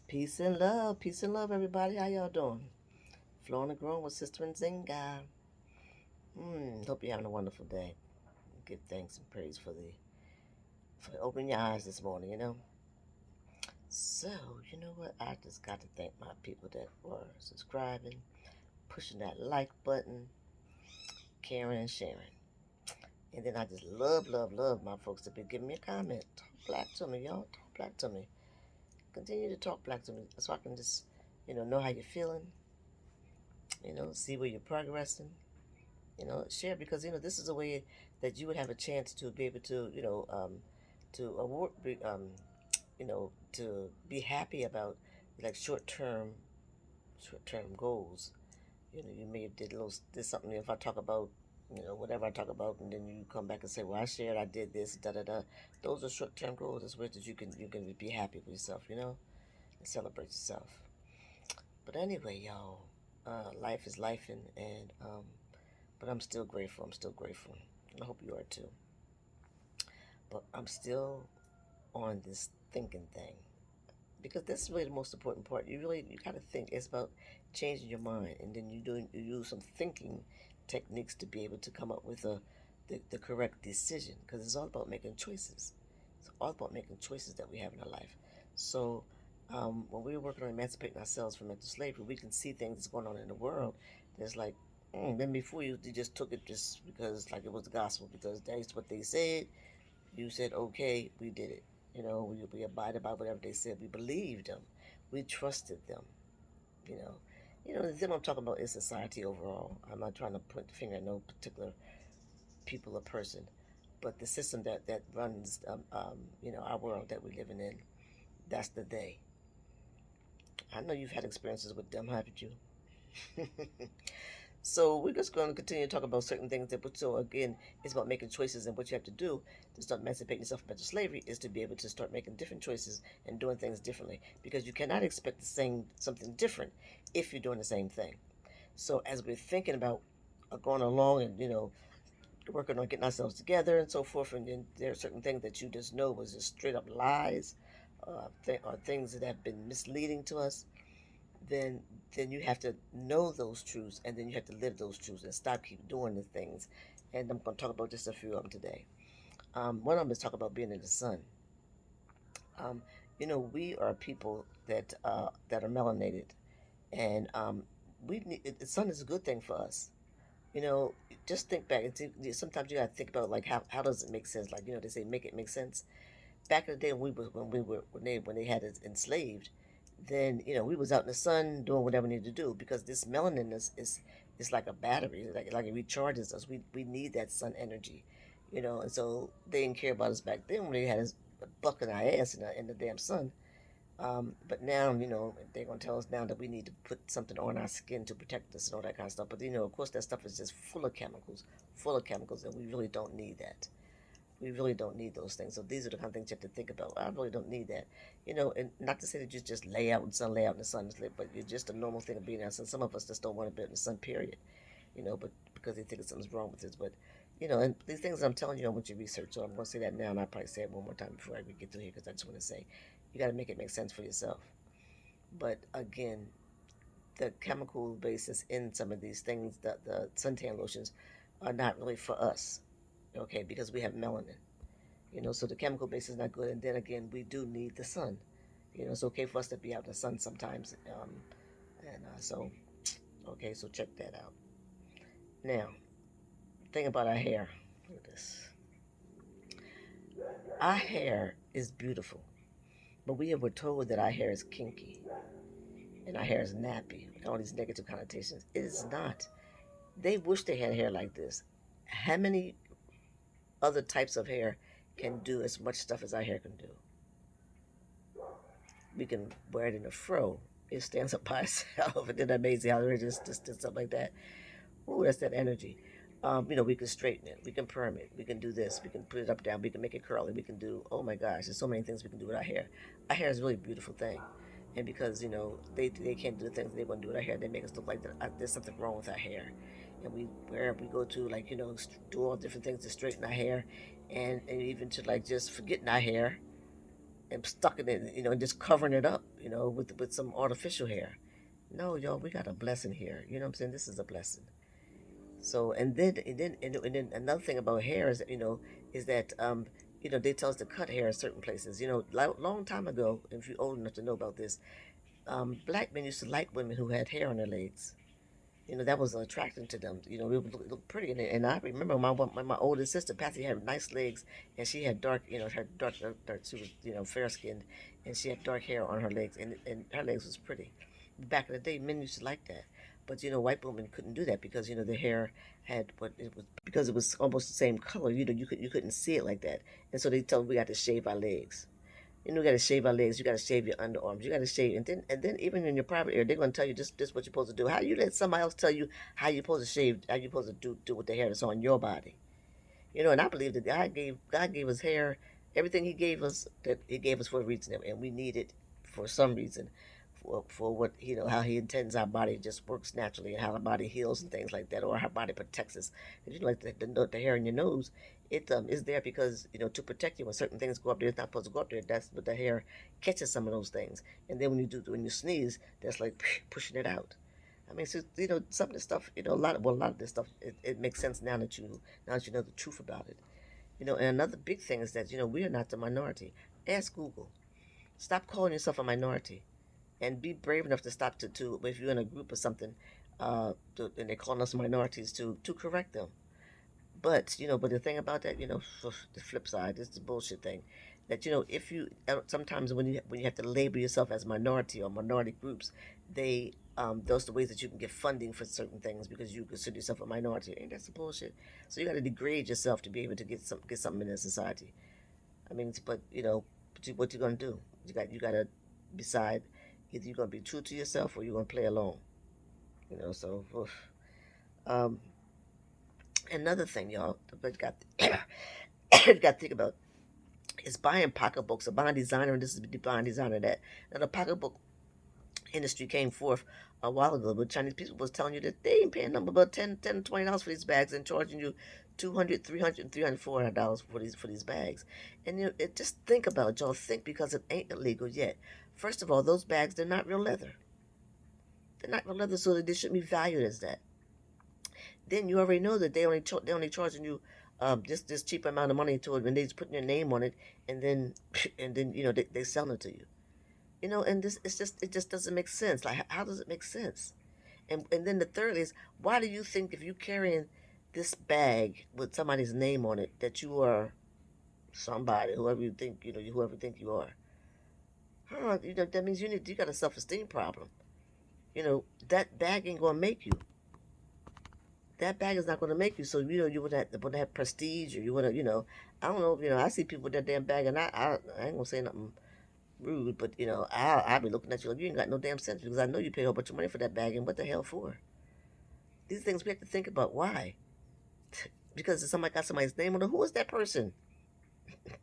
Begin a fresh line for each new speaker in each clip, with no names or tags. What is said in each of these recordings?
Peace and love, everybody. How y'all doing? Flowing and growing with Sister and Zinga. Hope you're having a wonderful day. Give thanks and praise for opening your eyes this morning. So you know what? I just got to thank my people that were subscribing, pushing that like button, caring and sharing. And then I just love my folks to be giving me a comment. Talk black to me, y'all. Talk black to me. Continue to talk black to me so I can just, know how you're feeling. See where you're progressing. Share because this is a way that you would have a chance to be able to to award to be happy about like short term goals. You may have did something. If I talk about whatever I talk about, and then you come back and say, well, I shared, I did this, da da da. Those are short term goals. It's ways that you can be happy with yourself, and celebrate yourself. But anyway, y'all, life is life, and but I'm still grateful. I'm still grateful. And I hope you are too. But I'm still on this thinking thing because this is really the most important part. You gotta think. It's about changing your mind, and then you use some thinking techniques to be able to come up with the correct decision because it's all about making choices. It's all about making choices that we have in our life. So when we're working on emancipating ourselves from mental slavery, we can see things that's going on in the world. There's like, then before you just took it just because like it was the gospel because that's what they said. You said, okay, we did it. We abided by whatever they said. We believed them. We trusted them. You know, then I'm talking about is society overall. I'm not trying to point the finger at no particular people or person, but the system that runs, our world that we're living in. That's the they. I know you've had experiences with them, haven't you? So we're just going to continue to talk about certain things so again, it's about making choices and what you have to do to start emancipating yourself from mental slavery is to be able to start making different choices and doing things differently because you cannot expect the same something different if you're doing the same thing. So as we're thinking about going along and working on getting ourselves together and so forth, and then there are certain things that you just know was just straight up lies, or things that have been misleading to us, then you have to know those truths and then you have to live those truths and stop keep doing the things. And I'm going to talk about just a few of them today. One of them is talk about being in the sun. um, we are people that are melanated, and we need the sun is a good thing for us. you know just think back and sometimes you got to think about like how does it make sense, like they say make it make sense. Back in the day when they had us enslaved, then we was out in the sun doing whatever we needed to do because this melanin is like a battery, like it recharges us. We need that sun energy, and so they didn't care about us back then when they had us bucking our ass in the damn sun. But now, they're gonna tell us now that we need to put something on our skin to protect us and all that kind of stuff. But of course, that stuff is just full of chemicals, and we really don't need that. We really don't need those things. So these are the kind of things you have to think about. I really don't need that. And not to say that you just lay out in the sun, but you're just a normal thing of being out in the sun. Some of us just don't want to be in the sun, period. But because they think something's wrong with us. But, and these things I'm telling you, I want you to research. So I'm going to say that now, and I'll probably say it one more time before I get through here because I just want to say you got to make it make sense for yourself. But again, the chemical basis in some of these things, the suntan lotions, are not really for us, okay, because we have melanin. So the chemical base is not good. And then again, we do need the sun. It's okay for us to be out in the sun sometimes. And so, okay, so check that out. Now, thing about our hair. Look at this. Our hair is beautiful, but were told that our hair is kinky and our hair is nappy with all these negative connotations. It is not. They wish they had hair like this. How many other types of hair can do as much stuff as our hair can do? We can wear it in a fro. It stands up by itself. And then amazing how it just did stuff like that. Ooh, that's that energy. We can straighten it. We can perm it. We can do this. We can put it up down. We can make it curly. We can do, oh my gosh, there's so many things we can do with our hair. Our hair is really a beautiful thing. And because, they can't do the things they want to do with our hair, they make us look like there's something wrong with our hair. And wherever we go to, like, do all different things to straighten our hair and even to, like, just forgetting our hair and stuck it in, and just covering it up. with some artificial hair. No, y'all, we got a blessing here. You know what I'm saying? This is a blessing. So and then another thing about hair is that they tell us to cut hair in certain places. Long time ago, if you're old enough to know about this, black men used to like women who had hair on their legs. That was attracting to them. It would look pretty. And I remember my oldest sister, Patsy, had nice legs, and she had dark, her dark, she was, fair skinned, and she had dark hair on her legs, and her legs was pretty. Back in the day, men used to like that. But, white women couldn't do that because, the hair had what it was, because it was almost the same color, you couldn't see it like that. And so they told me we got to shave our legs. You got to shave our legs. You got to shave your underarms. You got to shave, and then even in your private area, they're going to tell you this what you're supposed to do. How you let somebody else tell you how you're supposed to shave? How you're supposed to do with the hair that's on your body? And I believe that God gave us hair, everything He gave us, that He gave us for a reason, and we need it for some reason, for what how He intends our body just works naturally, and how our body heals and things like that, or how our body protects us. Like the hair in your nose, it is there because to protect you when certain things go up there. It's not supposed to go up there. That's but the hair catches some of those things, and then when you sneeze, that's like pushing it out. I mean, so some of this stuff, a lot of this stuff, it makes sense now that you know the truth about it. And another big thing is that we are not the minority. Ask Google. Stop calling yourself a minority, and be brave enough to stop to if you're in a group or something, and they're calling us minorities to correct them. But the thing about that, the flip side is the bullshit thing. That if you sometimes when you have to label yourself as minority or minority groups, those are the ways that you can get funding for certain things because you consider yourself a minority. Ain't that some bullshit? So you got to degrade yourself to be able to get something in the society. I mean, what you gonna do? You gotta decide either you're gonna be true to yourself or you're gonna play along. So oof. Um, another thing, y'all, but you got you got to think about is buying pocketbooks or buying designer and this is buying designer that. Now the pocketbook industry came forth a while ago, but Chinese people was telling you that they ain't paying nothing but $10, $20 for these bags and charging you 200, 300, 300, $400 for these bags. And just think about it, y'all. Think because it ain't illegal yet. First of all, those bags they're not real leather. They're not real leather, so they shouldn't be valued as that. Then you already know that they only charging you this cheap amount of money to it, and they just putting your name on it, and then and then they selling it to you. And it just doesn't make sense. Like how does it make sense? And then the third is why do you think if you carrying this bag with somebody's name on it that you are somebody, whoever you think you are? Huh? That means you got a self esteem problem. That bag ain't gonna make you. That bag is not gonna make you. So you would have prestige, or you wanna I don't know. I see people with that damn bag, and I ain't gonna say nothing rude, but I'll be looking at you like you ain't got no damn sense because I know you paid a whole bunch of money for that bag, and what the hell for? These things we have to think about. Why? Because somebody got somebody's name on it. Who is that person?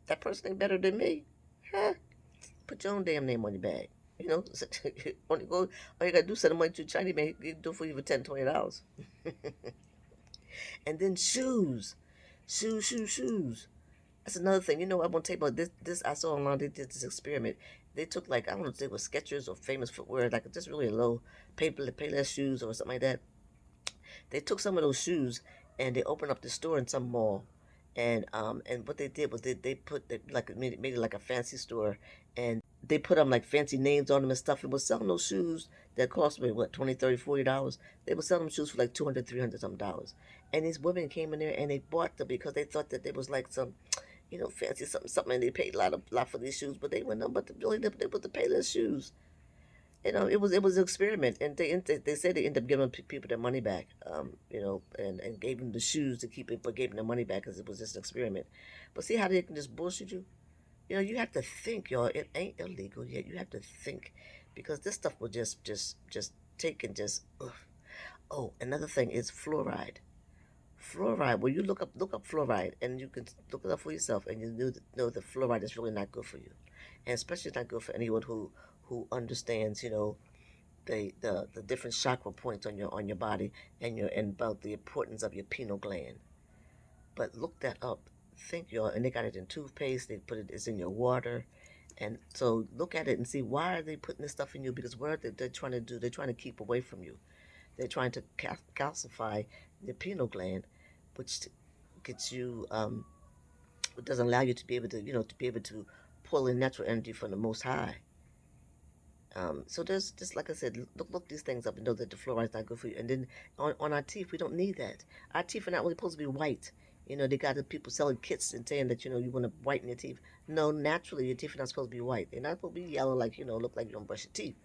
That person ain't better than me. Huh? Put your own damn name on your bag. Only go. All you gotta do is send the money to China man. He do it for you for $10, $20. And then shoes, shoes. That's another thing. I want to tell you about this. I saw online. They did this experiment. They took like I don't know if they were Skechers or Famous Footwear, like just really low Payless shoes or something like that. They took some of those shoes and they opened up the store in some mall, and what they did was they put like made it like a fancy store, and they put them like fancy names on them and stuff, and was selling those shoes that cost me what 20, 30, $40. They were selling them shoes for like 200, 300 something dollars, and these women came in there and they bought them because they thought that they was like some fancy something, and they paid a lot for these shoes, but they went on, but they put the Payless shoes. It was an experiment, and they said they ended up giving people their money back, and gave them the shoes to keep it, but gave them their money back because it was just an experiment. But see how they can just bullshit you? You have to think, y'all. It ain't illegal yet. You have to think, because this stuff will just take and just. Ugh. Oh, another thing is fluoride. Fluoride. Well, you look up fluoride, and you can look it up for yourself, and you know that fluoride is really not good for you, and especially it's not good for anyone who understands, the different chakra points on your body, and about the importance of your pineal gland. But look that up. Think, y'all, and they got it in toothpaste. They put it's in your water. And so look at it and see, why are they putting this stuff in you? Because what they're trying to do, they're trying to keep away from you. They're trying to calcify the pineal gland, which gets you, it doesn't allow you to be able to, to be able to pull in natural energy from the Most High. So there's just, like I said, look these things up and know that the fluoride is not good for you. And then on our teeth, we don't need that. Our teeth are not really supposed to be white. They got the people selling kits and saying that you want to whiten your teeth. No, naturally your teeth are not supposed to be white. They're not supposed to be yellow, like look like you don't brush your teeth.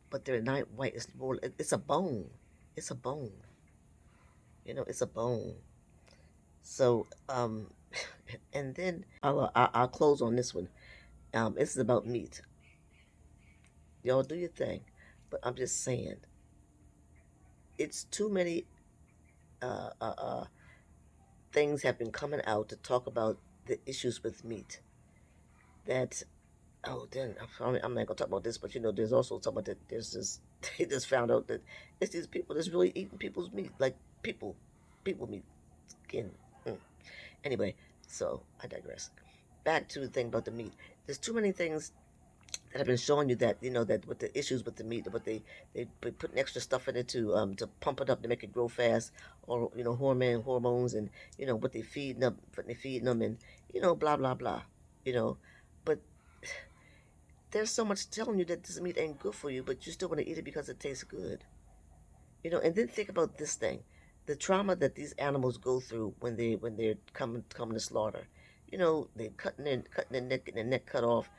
But they're not white. It's more. It's a bone. It's a bone. It's a bone. So and then I'll close on this one. This is about meat. Y'all do your thing, but I'm just saying, it's too many uh, uh, uh, things have been coming out to talk about the issues with meat. That then I'm not gonna talk about this, but there's also talking about that. There's this they just found out that it's these people that's really eating people's meat, like people meat skin. Mm. Anyway, so I digress. Back to the thing about the meat. There's too many things that have been showing you that that with the issues with the meat, but they putting extra stuff in it to pump it up to make it grow fast, or hormones, and what they feeding them, and blah blah blah, you know, but there's so much telling you that this meat ain't good for you, but you still want to eat it because it tastes good, and then think about this thing, the trauma that these animals go through when they're coming to slaughter. They're cutting their neck, getting their neck cut off,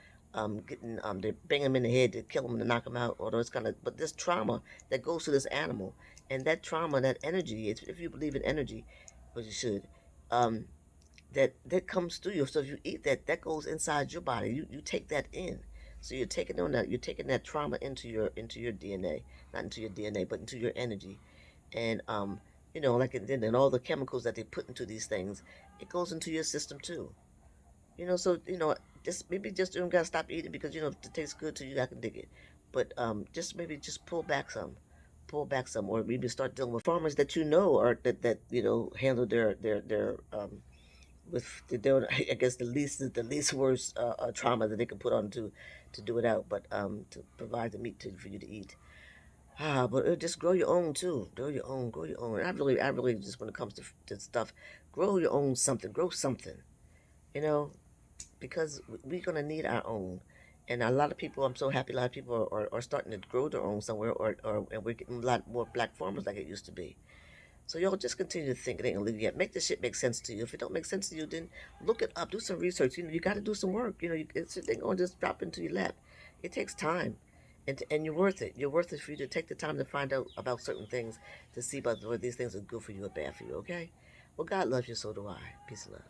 getting they bang them in the head to kill them, to knock them out, or those kind of. But this trauma that goes to this animal, and that trauma, that energy, if you believe in energy, which you should, um, that comes through you. So if you eat that, that goes inside your body. You take that in. So you're taking that trauma into your DNA, not into your DNA, but into your energy, and like, and then all the chemicals that they put into these things, it goes into your system too. So just maybe just you don't gotta stop eating because if it tastes good to you, I can dig it, but just maybe just pull back some, or maybe start dealing with farmers that are that handle their with their, I guess the least worst trauma that they can put on to do it out, but to provide the meat for you to eat. But just grow your own too. Grow your own. I really just, when it comes to stuff, grow your own something. Grow something. You know, because we're gonna need our own. And a lot of people, I'm so happy, a lot of people are starting to grow their own somewhere, or and we're getting a lot more black farmers like it used to be. So y'all just continue to think, it ain't gonna leave you yet. Make this shit make sense to you. If it don't make sense to you, then look it up. Do some research. You got to do some work. It ain't gonna just drop into your lap. It takes time, and you're worth it. You're worth it for you to take the time to find out about certain things, to see about whether these things are good for you or bad for you. Okay? Well, God loves you, so do I. Peace and love.